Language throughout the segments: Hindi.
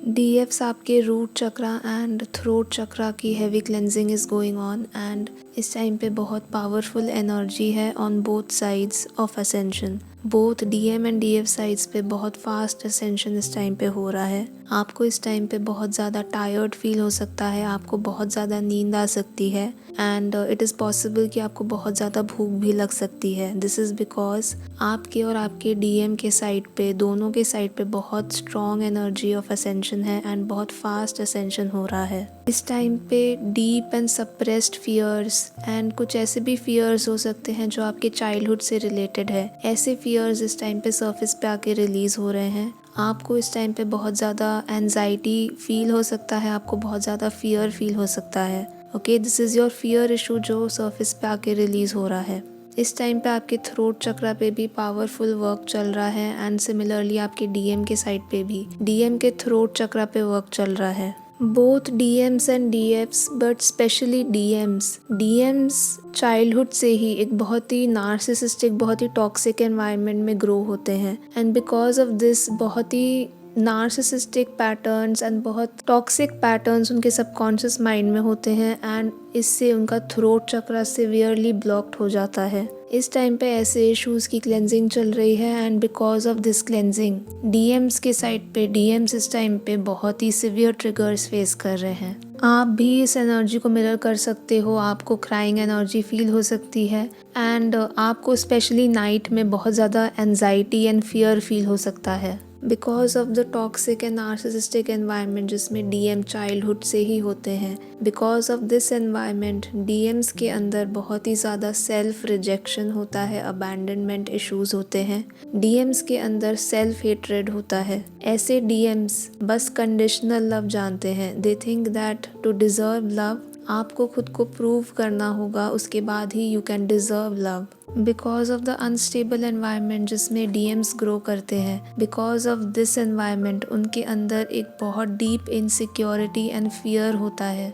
डीएफ्स आपके root chakra and throat chakra की heavy cleansing is going on and इस टाइम पे बहुत पावरफुल एनर्जी है on both sides of ascension. Both DM and DF sides पे बहुत फास्ट असेंशन इस टाइम पे हो रहा है। आपको इस टाइम पे बहुत ज़्यादा टायर्ड फील हो सकता है, आपको बहुत ज़्यादा नींद आ सकती है एंड इट इज़ पॉसिबल कि आपको बहुत ज़्यादा भूख भी लग सकती है। दिस इज़ बिकॉज आपके और आपके डीएम के साइड पे, दोनों के साइड पे बहुत स्ट्रॉन्ग एनर्जी ऑफ असेंशन है एंड बहुत फास्ट असेंशन हो रहा है। इस टाइम पे deep and suppressed fears and कुछ ऐसे भी फियर्स हो सकते हैं जो आपके चाइल्डहुड से रिलेटेड है। ऐसे फियर्स इस टाइम पे सरफेस पे आके रिलीज हो रहे हैं। आपको इस टाइम पे बहुत ज़्यादा एंजाइटी फील हो सकता है, आपको बहुत ज़्यादा फियर फील हो सकता है। Okay, this is your fear issue जो सरफेस पे आके रिलीज हो रहा है। इस टाइम पे आपके थ्रोट चक्रा पे भी पावरफुल वर्क चल रहा है एंड सिमिलरली आपके डीएम के साइड पे भी, डीएम के थ्रोट चक्रा पे वर्क चल रहा है। Both DMs and DFs but specially DMs childhood से ही एक बहुत ही नार्सिसिस्टिक, बहुत ही टॉक्सिक एनवायरनमेंट में ग्रो होते हैं एंड बिकॉज ऑफ दिस बहुत ही नार्सिसिस्टिक पैटर्न्स एंड बहुत टॉक्सिक पैटर्न्स उनके सबकॉन्शियस माइंड में होते हैं एंड इससे उनका थ्रोट चक्रा सिवियरली ब्लॉक्ड हो जाता है। इस टाइम पे ऐसे इश्यूज की क्लेंजिंग चल रही है and because of this cleansing DMs के साइड पे, डीएम्स इस टाइम पे बहुत ही सिवियर ट्रिगर्स फेस कर रहे हैं। आप भी इस एनर्जी को मिरर कर सकते हो, आपको क्राइंग एनर्जी फील हो सकती है एंड आपको स्पेशली नाइट में बहुत ज़्यादा एंजाइटी एंड फियर फील हो सकता है because of the toxic and narcissistic environment जिसमें डीएम चाइल्डहुड से ही होते हैं। Because of this environment DMs के अंदर बहुत ही ज़्यादा सेल्फ रिजेक्शन होता है, अबैंडनमेंट इश्यूज होते हैं, डीएम्स के अंदर सेल्फ हेट्रेड होता है। ऐसे डीएम्स बस कंडीशनल लव जानते हैं। They think that to deserve love आपको खुद को प्रूव करना होगा, उसके बाद ही you can deserve love. Because of the unstable environment जिसमें डीएम्स ग्रो करते हैं, बिकॉज ऑफ दिस एनवायरनमेंट उनके अंदर एक बहुत डीप इनसिक्योरिटी एंड फियर होता है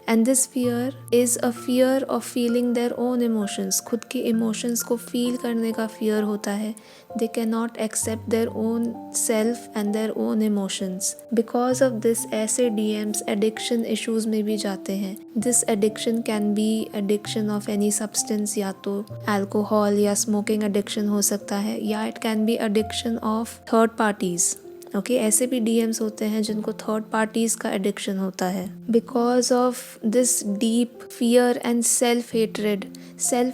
and this fear is a fear of feeling there own emotions. खुद के इमोशंस को फील करने का फियर होता है। They can not accept their own self and their own emotions. Because of this ऐसे डीएम्स एडिक्शन इश्यूज में भी जाते हैं। This addiction can be addiction of any substance, या तो अल्कोहल या स्मोकिंग एडिक्शन हो सकता है, या it can be addiction of third parties. Okay, ऐसे भी डीएम्स होते हैं जिनको थर्ड पार्टीज का एडिक्शन होता है। Because of this deep fear and self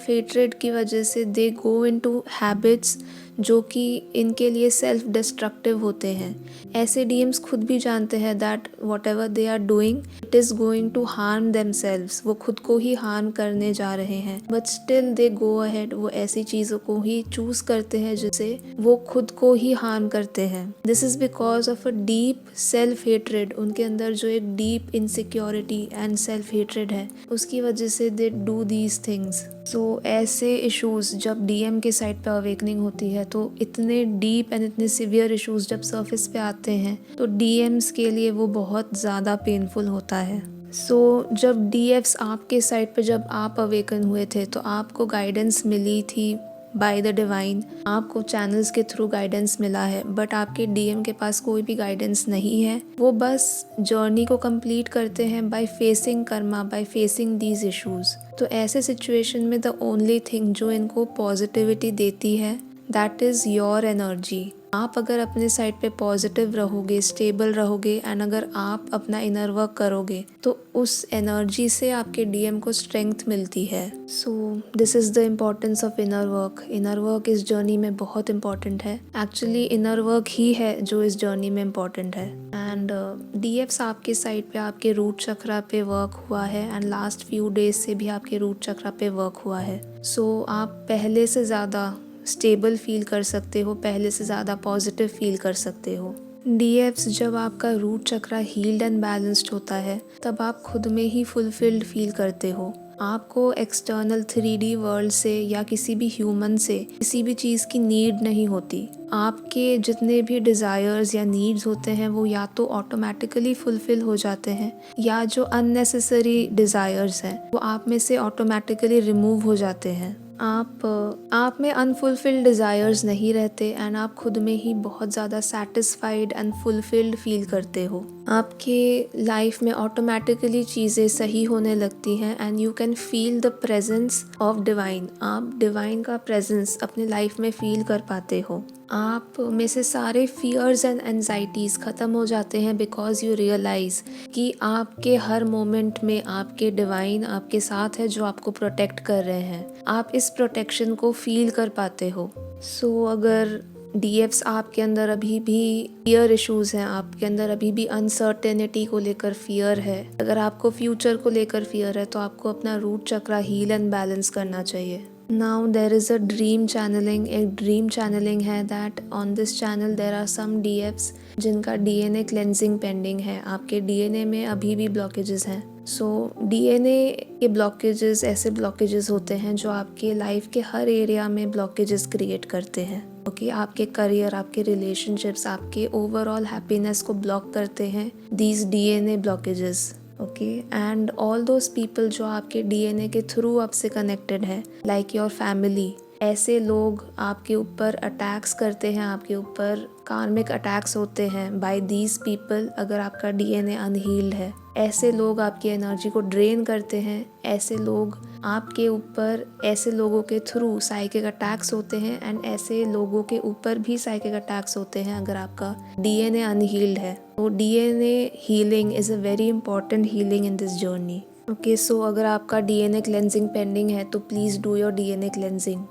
hatred की वजह से दे गो इनटू हैबिट्स जो कि इनके लिए सेल्फ डिस्ट्रक्टिव होते हैं। ऐसे डीएम्स खुद भी जानते हैं that whatever they are doing it is going to harm themselves, वो खुद को ही हार्म करने जा रहे हैं, but still they go ahead, वो ऐसी चीज़ों को ही चूज करते हैं जिससे वो खुद को ही हार्म करते हैं। This is because of a deep self hatred. उनके अंदर जो एक deep insecurity and self hatred है, उसकी वजह से दे डू दीज थिंग्स। सो ऐसे इश्यूज जब डीएम के साइड पे अवेकनिंग होती है तो इतने डीप एंड इतने सिवियर इश्यूज जब सरफेस पे आते हैं तो डीएम्स के लिए वो बहुत ज़्यादा पेनफुल होता है। सो जब डीएफ्स आपके साइड पे, जब आप अवेकन हुए थे तो आपको गाइडेंस मिली थी बाय द डिवाइन, आपको चैनल्स के थ्रू गाइडेंस मिला है, बट आपके डीएम के पास कोई भी गाइडेंस नहीं है। वो बस जर्नी को कंप्लीट करते हैं by facing karma, by facing these issues. तो ऐसे सिचुएशन में द ओनली थिंग जो इनको पॉजिटिविटी देती है दैट इज़ योर एनर्जी। आप अगर अपने साइड पे पॉजिटिव रहोगे, स्टेबल रहोगे एंड अगर आप अपना इनर वर्क करोगे तो उस एनर्जी से आपके डीएम को स्ट्रेंथ मिलती है। So this is the importance of inner work. Inner work इस जर्नी में बहुत इम्पॉर्टेंट है। एक्चुअली इनर वर्क ही है जो इस जर्नी में इम्पॉर्टेंट है एंड डीएफ्स आपके साइड पे आपके रूट चक्रा पे वर्क हुआ है एंड लास्ट फ्यू डेज से भी आपके रूट चक्रा पे वर्क हुआ है। सो आप पहले से ज़्यादा स्टेबल फील कर सकते हो, पहले से ज़्यादा पॉजिटिव फील कर सकते हो। डीएफ्स जब आपका root chakra healed and balanced होता है तब आप खुद में ही फुलफिल्ड फील करते हो। आपको एक्सटर्नल 3D वर्ल्ड से या किसी भी ह्यूमन से किसी भी चीज़ की नीड नहीं होती। आपके जितने भी डिज़ायर्स या नीड्स होते हैं वो या तो ऑटोमेटिकली फुलफिल हो जाते हैं, या जो अननेसेसरी डिज़ायर्स हैं वो आप में से ऑटोमेटिकली रिमूव हो जाते हैं। आप में अनफुलफिल्ड डिज़ायर्स नहीं रहते एंड आप खुद में ही बहुत ज़्यादा सेटिस्फाइड एंड फुलफिल्ड फील करते हो। आपके लाइफ में ऑटोमेटिकली चीज़ें सही होने लगती हैं and you can feel the presence of divine. आप डिवाइन का प्रेजेंस अपने लाइफ में फील कर पाते हो। आप में से सारे फियर्स एंड एनजाइटीज़ ख़त्म हो जाते हैं बिकॉज यू रियलाइज़ कि आपके हर मोमेंट में आपके डिवाइन आपके साथ है जो आपको प्रोटेक्ट कर रहे हैं। आप इस प्रोटेक्शन को फील कर पाते हो। सो अगर डीएफ्स आपके अंदर अभी भी फियर इश्यूज़ हैं, आपके अंदर अभी भी अनसर्टेनिटी को लेकर फियर है, अगर आपको फ्यूचर को लेकर फियर है, तो आपको अपना root chakra heal and balance करना चाहिए। Now there is a dream channeling. एक ड्रीम चैनलिंग है that on this channel there are some DFs जिनका डीएनए क्लेंजिंग पेंडिंग है। आपके डीएनए में अभी भी ब्लॉकेजेस हैं। सो डीएनए के ब्लॉकेजेस ऐसे ब्लॉकेजेस होते हैं जो आपके लाइफ के हर एरिया में ब्लॉकेजेस क्रिएट करते हैं। ओके, आपके करियर, आपके रिलेशनशिप्स, आपके ओवरऑल हैप्पीनेस को ब्लॉक करते हैं these DNA blockages. Okay, and all those people जो आपके डीएनए के थ्रू आपसे कनेक्टेड है, लाइक योर फैमिली, ऐसे लोग आपके ऊपर अटैक्स करते हैं, आपके ऊपर कार्मिक अटैक्स होते हैं बाय दीज पीपल। अगर आपका डीएनए अनहील्ड है, ऐसे लोग आपकी एनर्जी को ड्रेन करते हैं। ऐसे लोग आपके ऊपर, ऐसे लोगों के थ्रू साइकिक अटैक्स होते हैं एंड ऐसे लोगों के ऊपर भी साइकिक अटैक्स होते हैं अगर आपका डीएनए अनहील्ड है। तो DNA healing is a very important healing in this journey. Okay, so अगर आपका डीएनए क्लेंजिंग पेंडिंग है तो please do your DNA cleansing.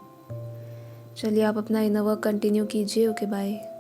चलिए, आप अपना इनर वर्क कंटिन्यू कीजिए। Okay, bye.